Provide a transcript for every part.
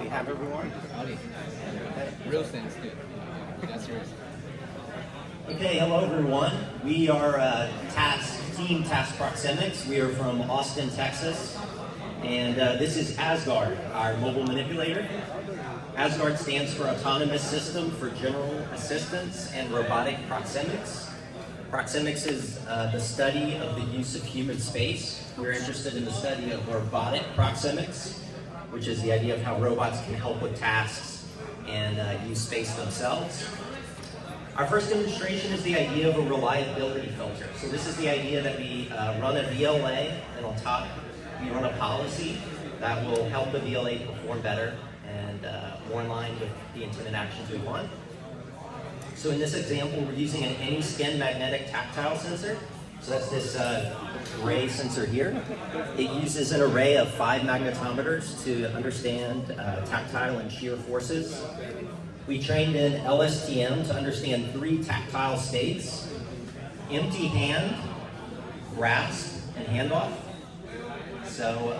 you have everyone? Okay. RealSense D. That's yours. Okay, hello everyone. We are Team Task Proxemics. We are from Austin, Texas. And this is ASGARD, our mobile manipulator. ASGARD stands for Autonomous System for General Assistance and Robotic Proxemics. Proxemics is the study of the use of human space. We're interested in the study of robotic proxemics, which is the idea of how robots can help with tasks and use space themselves. Our first demonstration is the idea of a reliability filter. So this is the idea that we run a VLA, and on top we run a policy that will help the VLA perform better and more in line with the intended actions we want. So in this example, we're using an AnySkin magnetic tactile sensor. So that's this gray sensor here. It uses an array of 5 magnetometers to understand tactile and shear forces. We trained in LSTM to understand 3 tactile states: empty hand, grasp, and handoff. So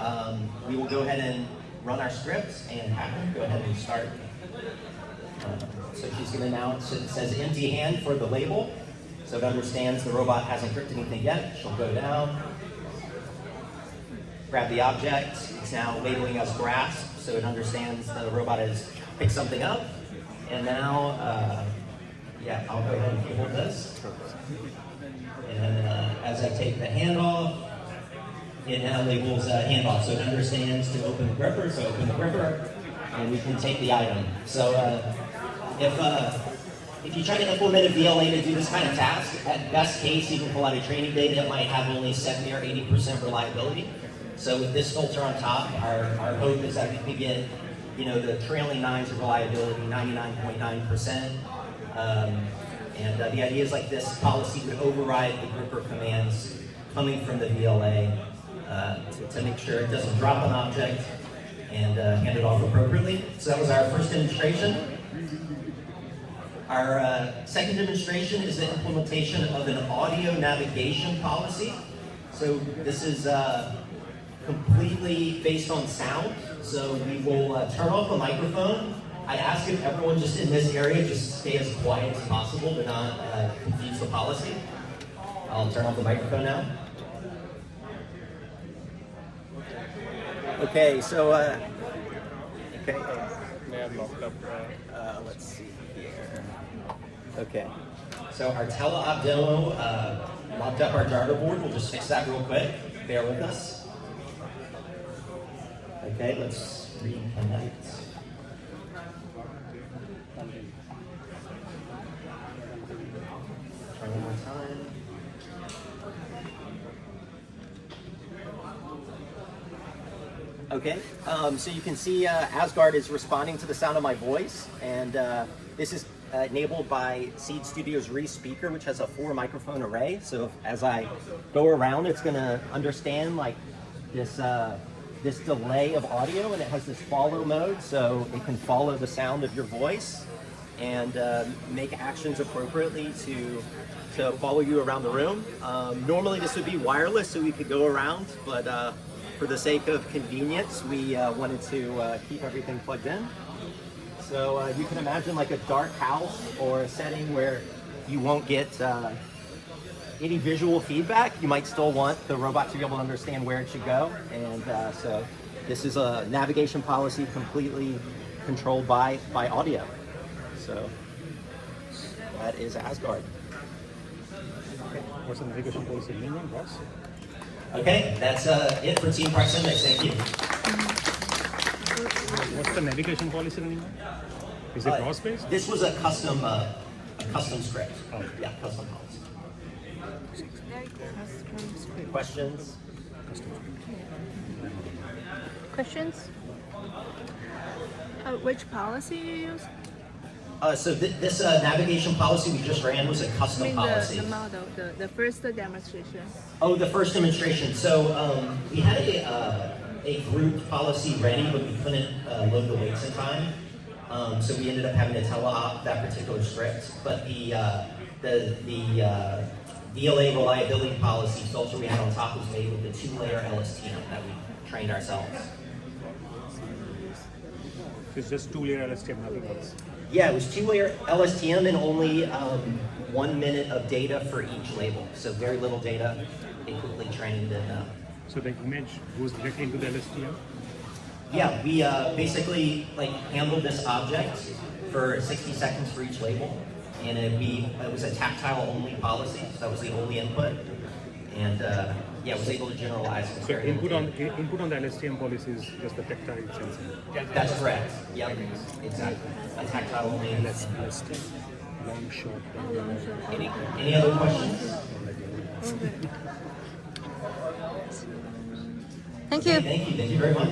we will go ahead and run our scripts and have them go ahead and start. So she's going to announce, it says empty hand for the label. So it understands the robot hasn't gripped anything yet. She'll go down, grab the object. It's now labeling as grasp, so it understands that the robot has picked something up. And now, yeah, I'll go ahead and cable this. And as I take the hand off, it now labels handoff. So it understands to open the gripper, so open the gripper, and we can take the item. So if you try to implement a VLA to do this kind of task, at best case, you can pull out a training data that might have only 70 or 80% reliability. So with this filter on top, our hope is that we can get, you know, the trailing 9s of reliability, 99.9%. And the idea is like this policy would override the gripper commands coming from the VLA to make sure it doesn't drop an object and hand it off appropriately. So that was our first demonstration. Our second demonstration is the implementation of an audio navigation policy. So this is completely based on sound. So we will turn off the microphone. I ask if everyone just in this area just stay as quiet as possible to not confuse the policy. I'll turn off the microphone now. Okay, so okay. Let's see here. Okay, so our teleop demo locked up our jarter board. We'll just fix that real quick. Bear with us. Okay, let's reconnect. Try one more time. Okay, so you can see ASGARD is responding to the sound of my voice, and this is enabled by Seed Studio's ReSpeaker, which has a 4 microphone array. So as I go around, it's going to understand like this this delay of audio, and it has this follow mode, so it can follow the sound of your voice and make actions appropriately to follow you around the room. Normally this would be wireless, so we could go around, but for the sake of convenience, we wanted to keep everything plugged in. So you can imagine like a dark house or a setting where you won't get any visual feedback. You might still want the robot to be able to understand where it should go. And so this is a navigation policy completely controlled by audio. So that is ASGARD. Okay. What's the navigation policy meaning, Ross? Okay, that's it for Team Proxemics. Thank you. What's the navigation policy anymore? Is it ROS-based? This was a custom script. Oh. Yeah, custom policy. Questions? Questions? Which policy you use? So this navigation policy we just ran was a custom policy. The model, the first demonstration. Oh, the first demonstration. So we had a GROOT policy ready, but we couldn't load the weights in time. So we ended up having to teleop that particular script. But the VLA reliability policy filter we had on top was made with the 2-layer LSTM that we trained ourselves. it's just 2-layer LSTM, nothing else. Yeah, it was 2-layer LSTM and only 1 minute of data for each label. So very little data. They quickly trained and. So the image goes directly into the LSTM? Yeah, we basically like handled this object for 60 seconds for each label, and it was a tactile only policy, so that was the only input, and yeah, was able to generalize. So input on the LSTM policy is just the tactile sensing. That's correct. Yep, exactly. A tactile only. LSTM, long shot. Any other questions? Thank you. Thank you very much.